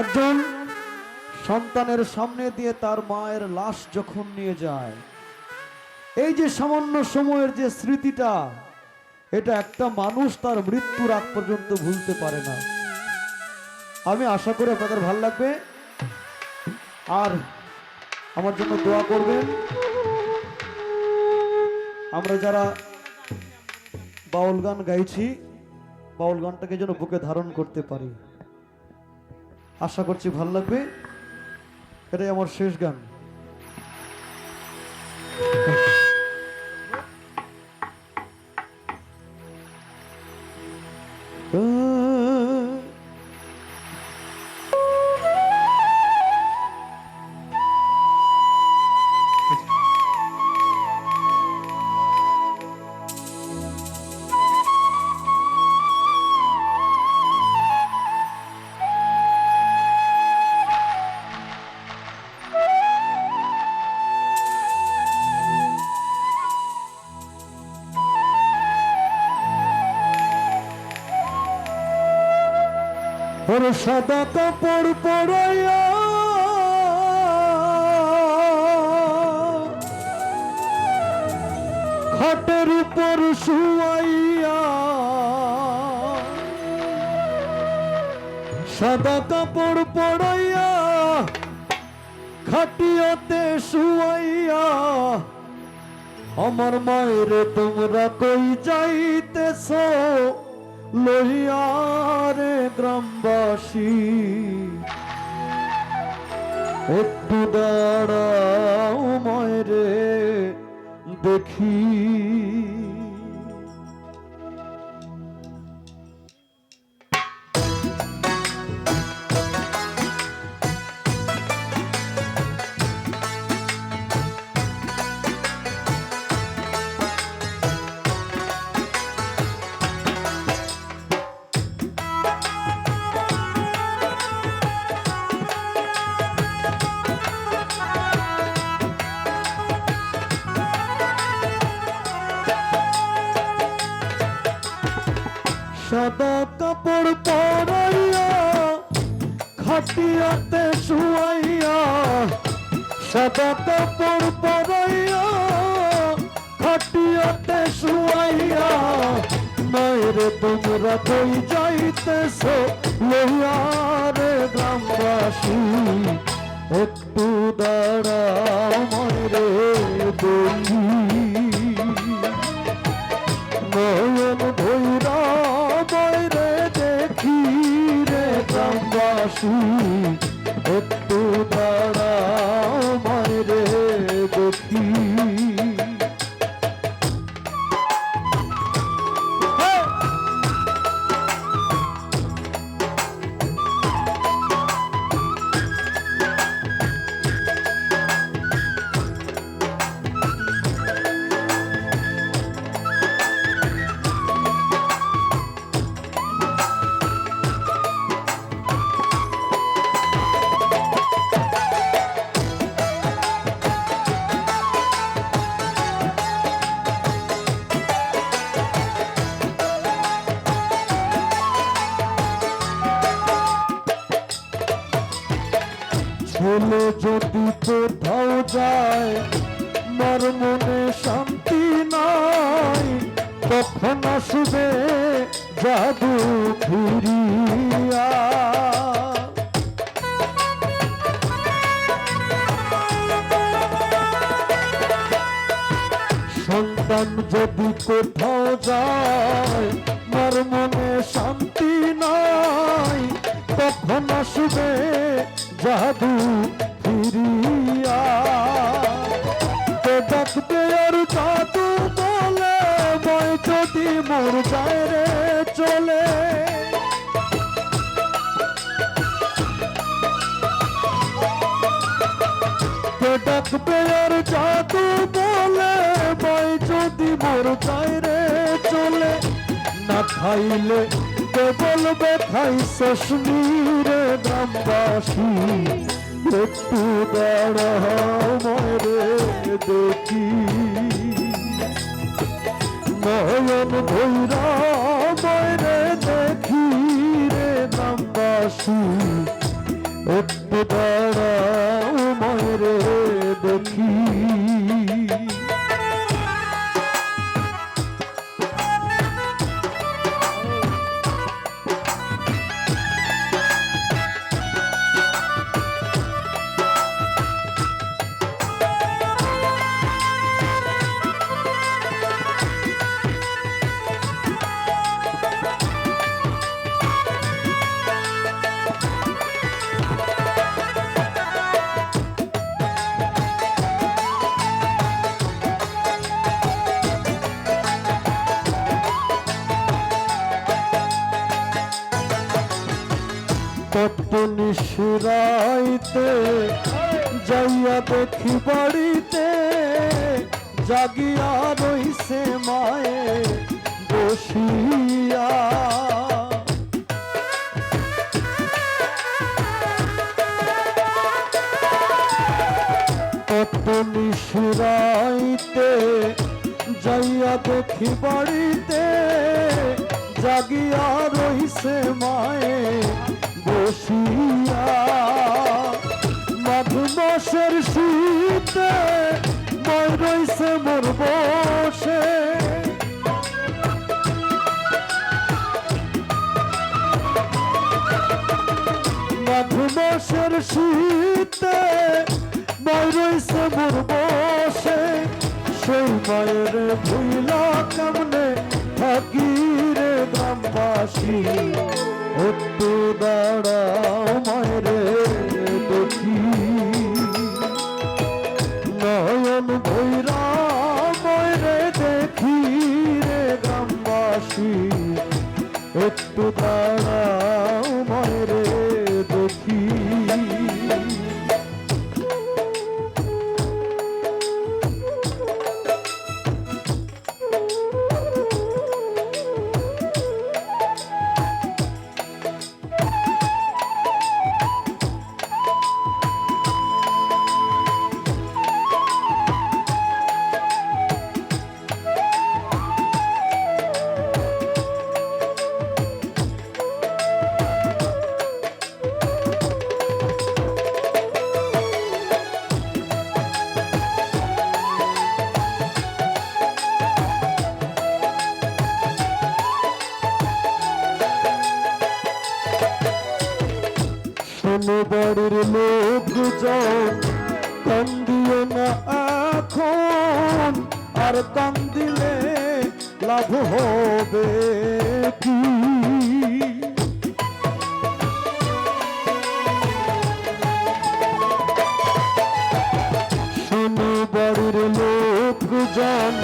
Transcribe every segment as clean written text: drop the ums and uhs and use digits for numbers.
একজন সন্তানের সামনে দিয়ে তার মায়ের লাশ যখন নিয়ে যায়, এই যে সামান্য সময়ের যে স্মৃতিটা, এটা একটা মানুষ তার মৃত্যুর আগ পর্যন্ত ভুলতে পারে না। আমি আশা করি আপনাদের ভালো লাগবে আর আমার জন্য দোয়া করবেন। আমরা যারা বাউল গান গাইছি, বাউল গানটাকে যেন বুকে ধারণ করতে পারি। আশা করছি ভালো লাগবে। এটাই আমার শেষ গান। ওর সাদা কাপড় পরাইয়া খাটের উপর শুয়াইয়া, সাদা কাপড় পরাইয়া খাটিয়াতে শুয়াইয়া, আমার মায়ের তোমরা কই যাইতেছ লইয়া রে গ্রামবাসী, একটু দাঁড়াও মায়েরে দেখি। সাদা কাপড় পরাইয়া খাটিয়াতে শুয়াইয়া, সাদা কাপড় পরাইয়া খাটিয়াতে শুয়াইয়া, মায়ের তোমরা কই যাইতেছ লইয়া রে গ্রামবাসী, একটু দাঁড়াও মায়েরে দেখি। নয়ন ভৈরা বাইরে দেখি রে গ্রামবাসী, একটু দাঁড়াও বাইরে দেখি। ছেলে যদি কোথাও যায় মার মনে শান্তি নাই, তখন আসবে জাদু ফিরিয়া। সন্তান যদি কোথাও যায় মার মনে শান্তি নাই, তখন আসবে জাদু ফিরিয়া। ডাকবে আর জাদু বলে মই যদি মোর যায় রে চলে, ডাকবে আর জাদু বলে মই যদি মোর যায় রে চলে, না খাইলে কে বলবে খাইছস রে গ্রামবাসী, একটু দাঁড়াও মায়েরে দেখি। নয়ন ভৈরা মায়েরে দেখি রে গ্রামবাসী, একটু দাঁড়াও মায়েরে দেখি। কত নিশিরাইতে যাইয়া দেখি বাড়িতে জাগিয়া রইছে মায়ে বসিয়া। কত নিশিরাইতে যাইয়া দেখি বাড়িতে জাগিয়া রইছে মায়ে বসিয়া। মাঘ মাসের শীতে মই রইছে মোর বসে। মাঘ মাসের শীতে মই রইছে মোর বসে। সেই মায়ের ভুইলা কেমনে থাকি রে গ্রামবাসী। একটু দাঁড়াও মায়েরে দেখি, নয়ন ভৈরা মায়েরে দেখি রে গ্রামবাসী। একটু দাঁড়াও মায়েরে দেখি। শোনো বাড়ির লোকজন, কান্দিও না এখন, আর কান্দিলে লাভ হবে কি? শোনো বাড়ির লোকজন,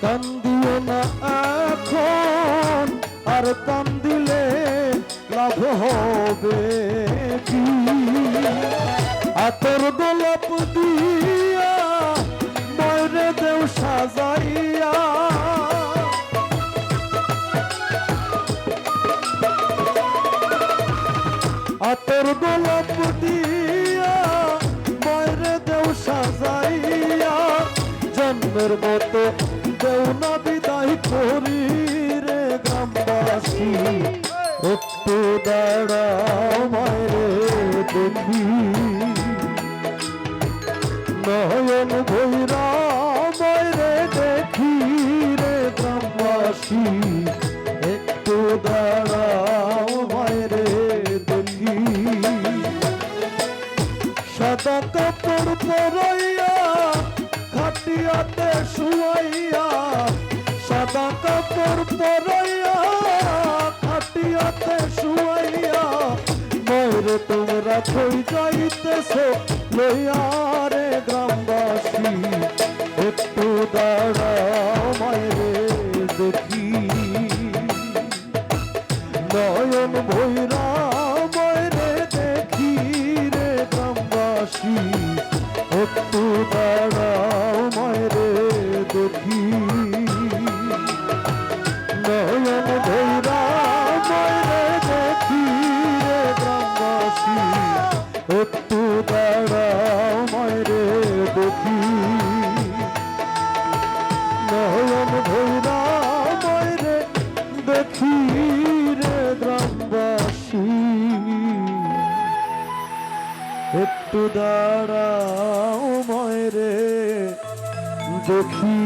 কান্দিও না এখন, আর কান্দিলে লাভ হবে কি? আতর গোলাপ দিয়া ময়রে দেও সাজাইয়া। আতর গোলাপ দিয়া ময়রে দেও সাজাইয়া। জন্মের মতো দেও না বিদায় করি রে গ্রামবাসী। একটু দাঁড়াও মায়েরে দেখি, নয়ন ভৈরা মায়েরে দেখি রে গ্রামবাসী। একটু দাঁড়াও মায়েরে দেখি। সাদা কাপড় পরাইয়া খাটিয়াতে শুয়াইয়া। সাদা কাপড় পরাইয়া খাটিয়াতে শুয়াইয়া। মায়েরে তোমরা কই যাইতেছ লইয়া রে গ্রামবাসী। একটু দাঁড়াও মায়েরে দেখি, নয়ন ভৈরা মায়েরে দেখি রে গ্রামবাসী। একটু দাঁড়াও মায়েরে দেখি, নয়ন ভৈরা মায়েরে দেখি রে গ্রামবাসী। একটু দাঁড়াও মায়েরে দেখি, নয়ন ভৈরা মায়েরে দেখি রে গ্রামবাসী। একটু দাঁড়াও মায়েরে দেখি